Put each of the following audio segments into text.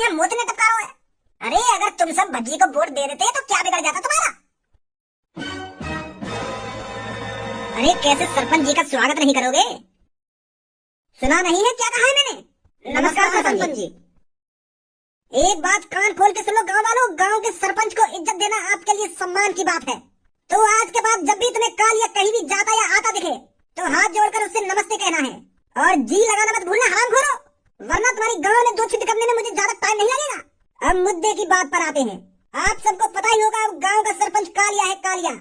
ये मुंह ने टपका रहा है। अरे अगर तुम सब भज्जी को वोट दे देते तो क्या बिगड़ जाता तुम्हारा? अरे कैसे सरपंच जी का स्वागत नहीं करोगे? सुना नहीं है क्या कहा है मैंने? नमस्कार सरपंच जी। एक बात कान खोल के सुन लो गाँव वालों, गाँव के सरपंच को इज्जत देना आपके लिए सम्मान की बात है। तो आज के बाद जब भी तुम्हें काल या कहीं भी जाता या आता दिखे तो हाथ जोड़कर उससे नमस्ते कहना है और जी लगाना मत भूलना हरामखोरो, वरना तुम्हारी गाँव में दो छिट करने में मुझे ज्यादा टाइम नहीं लगेगा। अब मुद्दे की बात पर आते हैं। आप सबको पता ही होगा अब गाँव का सरपंच कालिया है, कालिया।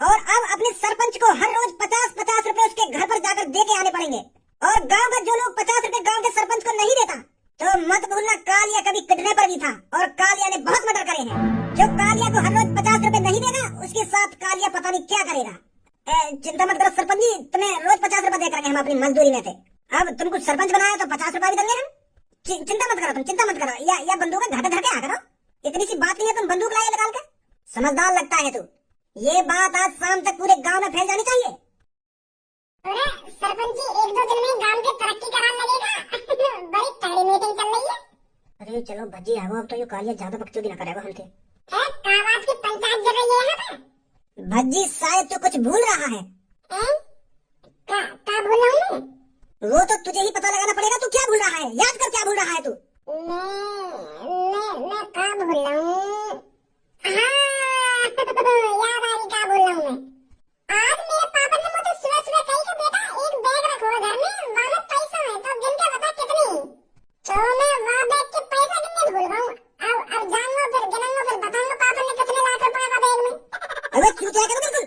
और अब अपने सरपंच को हर रोज 50-50 रुपए उसके घर पर जाकर दे के आने पड़ेंगे। और गांव का जो लोग 50 रुपए गांव के सरपंच को नहीं देता तो मत भूलना कालिया कभी किडनैपर पर भी था और कालिया ने बहुत मर्डर करे हैं। जो कालिया को हर रोज 50 रुपए नहीं देगा उसके साथ कालिया पता नहीं क्या करेगा। चिंता मत करो सरपंच जी, तुम्हें रोज 50 रुपए देकर हम अपनी मजदूरी में थे। अब तुमको सरपंच बनाया तो 50 रुपए भी देंगे हम। चिंता मत करो, तुम चिंता मत करो। या बंदूक घर धर के आ करो, इतनी सी बात नहीं है तुम बंदूक लाए निकाल के। समझदार लगता है तू। ये बात आज शाम तक पूरे गांव में फैल जानी चाहिए। अरे सरपंच जी, 1-2 दिन में गांव की तरक्की कराने लगेगा। बड़ी तगड़ी मीटिंग चल रही है। अरे चलो भज्जी आओ, अब तो ये कालिया ज्यादा बकचोदी ना करेगा हमसे। कावात की पंचायत चल रही है यहाँ पे। भज्जी शायद तू कुछ भूल रहा है। क्या भूल रहा हूँ? वो तो तुझे ही पता लगाना पड़ेगा। तू क्या भूल रहा है? याद कर क्या भूल रहा है तू? मैं क्या भूल रहा हूँ? याद आ रही क्या भूल रहा हूँ मैं। आज मेरे पापा ने मुझे सुबह कही कि बेटा एक बैग रखो घर में, वहाँ में पैसा है तो गिन के बता कितनी। तो मैं वहाँ बैग के पैसा गिनने भूल गया हूँ। अब जाऊंगा फिर गिनूंगा फिर बताऊंगा पापा ने कितने लाख रुपए का बैग में। अबे चूतिया कर बिल्कुल।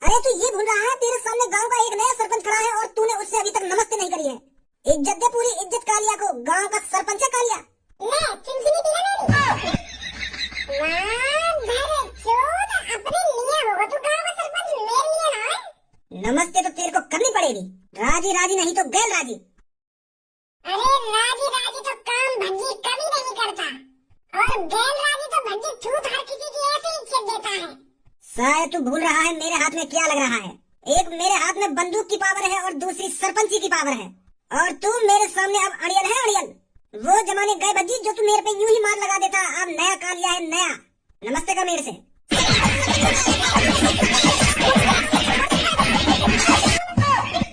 अरे तू ये भूल रहा है तेरे सामने गांव का एक नया सरपंच खड़ा है और तूने उससे अभी तक नमस्ते नहीं करी है। इज्जत दे, पूरी इज्जत कालिया को। गांव का सरपंच है कालिया। ले चिंचिनी पी ले मेरी। अपने लिए होगा तू गांव का सरपंच, मेरे लिए ना है। नमस्ते तो तेरे को करनी पड़ेगी, राजी राजी नहीं तो गैर राजी। अरे राजी राजी तो काम भज्जी कभी नहीं करता और गैर राजी तो भज्जी छूट हर किसी की ऐसे इज्जत देता है। शायद तू भूल रहा है मेरे हाथ में क्या लग रहा है। एक मेरे हाथ में बंदूक की पावर है और दूसरी सरपंची की पावर है। और तू मेरे सामने अब अड़ियल है, अड़ियल। वो जमाने गए भज्जी जो तू मेरे पे यूं ही मार लगा देता। अब नया कालिया है, नया। नमस्ते का मेरे से।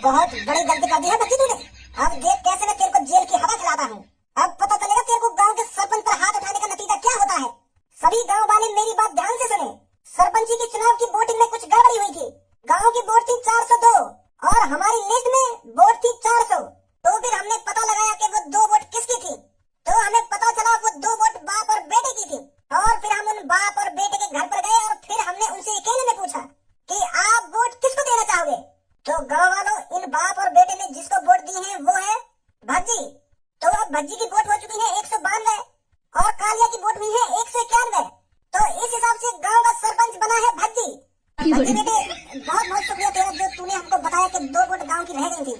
बहुत बड़ी गलती कर दी है भज्जी तूने। अब देख कैसे मैं तेरे को जेल की हवा खिलाता हूँ। अब पता चलेगा तेरे को गांव के सरपंच पर हाथ उठाने का नतीजा क्या होता है। सभी गांव वाले मेरी बात ध्यान से सुने। सरपंची की चुनाव की वोटिंग में कुछ गड़बड़ी हुई थी। गांव की वोट थी 402 और हमारी लिस्ट में वोट थी 400। तो फिर हमने पता लगाया कि वो 2 वोट किसकी थी। तो हमें पता चला वो 2 वोट बाप और बेटे की थी। और फिर हम उन बाप और बेटे के घर पर गए और फिर हमने उनसे अकेले में पूछा कि आप वोट किसको देना चाहोगे। तो गाँव वालों, इन बाप और बेटे ने जिसको वोट दी है वो है भज्जी। तो अब भज्जी की वोट हो चुकी है 192 और कालिया की वोट हुई है 191। तो इस हिसाब से गांव का सरपंच बना है भज्जी। भज्जी बेटे बहुत बहुत शुक्रिया तेरा जो तूने हमको बताया कि 2 वोट गांव की रह गई थी।